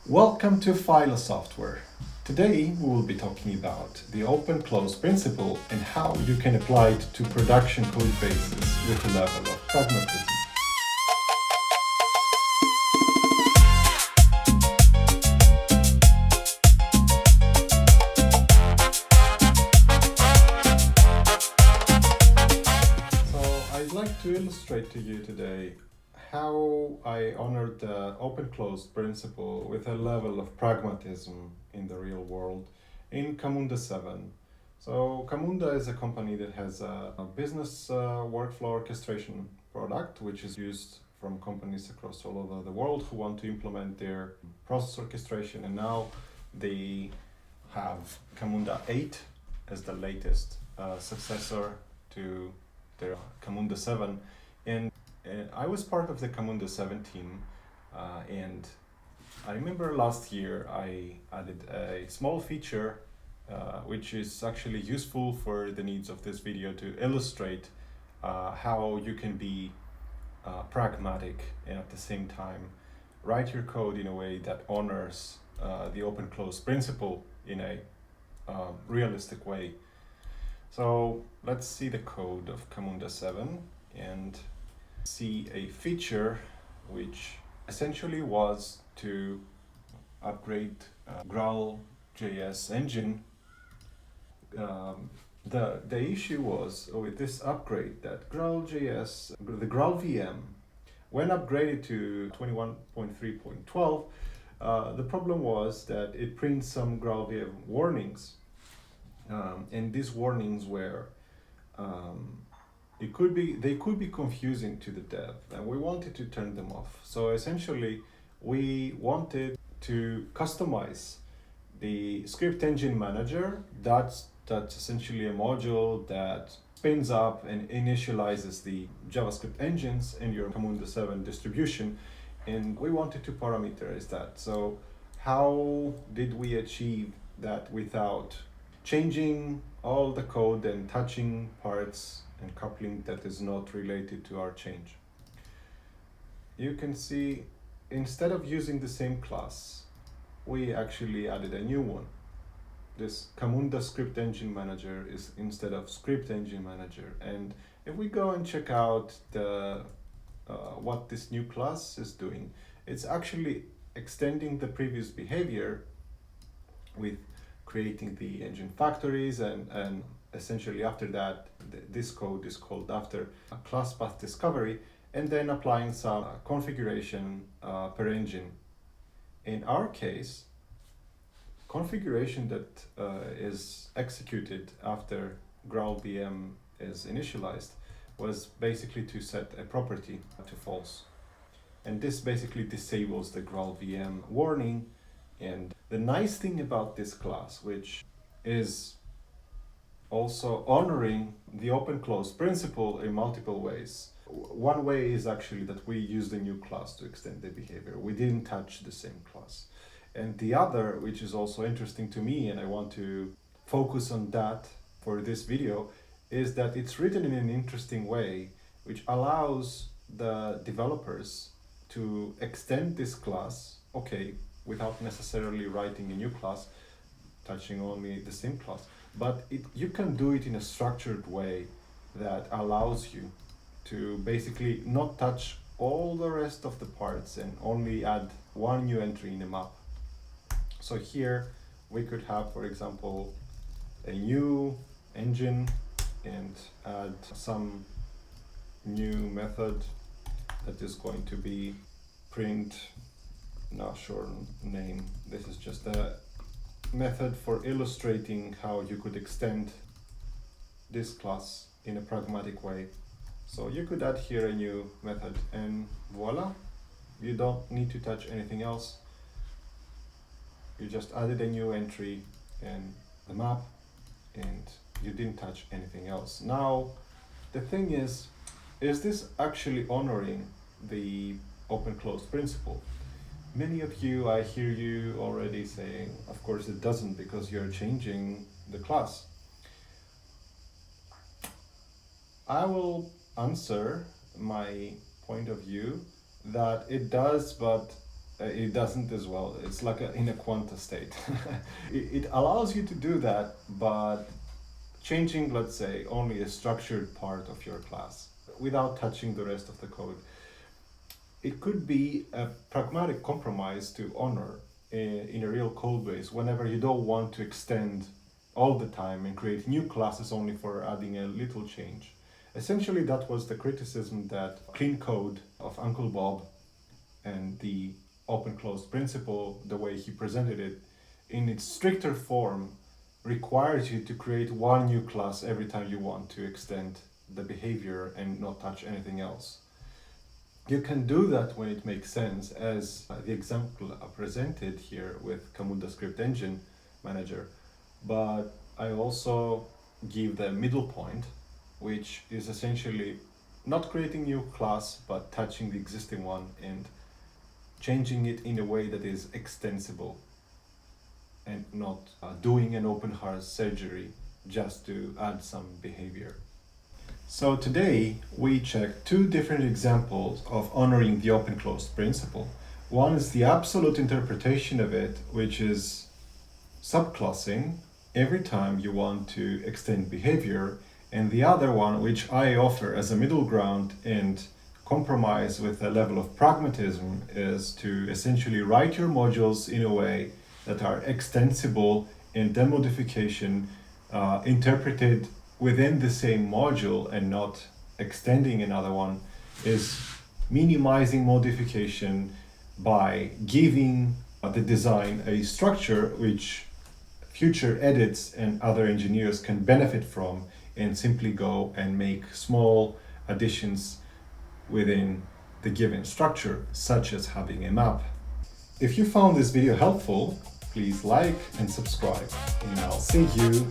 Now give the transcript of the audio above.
Welcome to Philo Software. Today we will be talking about the open-close principle and how you can apply it to production code bases with a level of pragmatism. So I'd like to illustrate to you today how I honored the open-closed principle with a level of pragmatism in the real world in Camunda 7. So Camunda is a company that has a business workflow orchestration product which is used from companies across all over the world who want to implement their process orchestration, and now they have Camunda 8 as the latest successor to their Camunda 7. And I was part of the Camunda 7 team, and I remember last year I added a small feature which is actually useful for the needs of this video to illustrate how you can be pragmatic and at the same time write your code in a way that honors the open-close principle in a realistic way. So let's see the code of Camunda 7 and see a feature which essentially was to upgrade GraalJS engine. The issue was with this upgrade that GraalJS, the GraalVM, when upgraded to 21.3.12, the problem was that it prints some GraalVM warnings, and these warnings were they could be confusing to the dev, and we wanted to turn them off. So essentially we wanted to customize the ScriptEngineManager. That's essentially a module that spins up and initializes the JavaScript engines in your Camunda 7 distribution, and we wanted to parameterize that. So how did we achieve that without changing all the code and touching parts and coupling that is not related to our change? You can see instead of using the same class, we actually added a new one. This Camunda ScriptEngineManager is instead of ScriptEngineManager. And if we go and check out the what this new class is doing, it's actually extending the previous behavior with creating the engine factories, and essentially after that this code is called after a class path discovery, and then applying some configuration per engine. In our case, configuration that is executed after GraalVM is initialized was basically to set a property to false, and this basically disables the GraalVM warning. And the nice thing about this class, which is also honoring the open-close principle in multiple ways. One way is actually that we use the new class to extend the behavior. We didn't touch the same class. And the other, which is also interesting to me, and I want to focus on that for this video, is that it's written in an interesting way, which allows the developers to extend this class, without necessarily writing a new class, touching only the same class. But you can do it in a structured way that allows you to basically not touch all the rest of the parts and only add one new entry in a map. So here we could have, for example, a new engine and add some new method that is going to be print, not sure name. This is just a method for illustrating how you could extend this class in a pragmatic way. So you could add here a new method, and voila, you don't need to touch anything else. You just added a new entry in the map and you didn't touch anything else. Now the thing is this actually honoring the open-closed principle? Many of you, I hear you already saying, of course it doesn't, because you're changing the class. I will answer my point of view that it does, but it doesn't as well. It's like in a quanta state. It allows you to do that, but changing, let's say, only a structured part of your class without touching the rest of the code. It could be a pragmatic compromise to honor in a real code base whenever you don't want to extend all the time and create new classes only for adding a little change. Essentially, that was the criticism that clean code of Uncle Bob and the open-closed principle, the way he presented it, in its stricter form, requires you to create one new class every time you want to extend the behavior and not touch anything else. You can do that when it makes sense, as the example I presented here with Camunda ScriptEngineManager, but I also give the middle point, which is essentially not creating new class, but touching the existing one and changing it in a way that is extensible and not doing an open heart surgery just to add some behavior. So today we check two different examples of honoring the open-closed principle. One is the absolute interpretation of it, which is subclassing every time you want to extend behavior, and the other one, which I offer as a middle ground and compromise with a level of pragmatism, is to essentially write your modules in a way that are extensible and the modification interpreted within the same module and not extending another one, is minimizing modification by giving the design a structure which future edits and other engineers can benefit from and simply go and make small additions within the given structure, such as having a map. If you found this video helpful, please like and subscribe, and I'll see you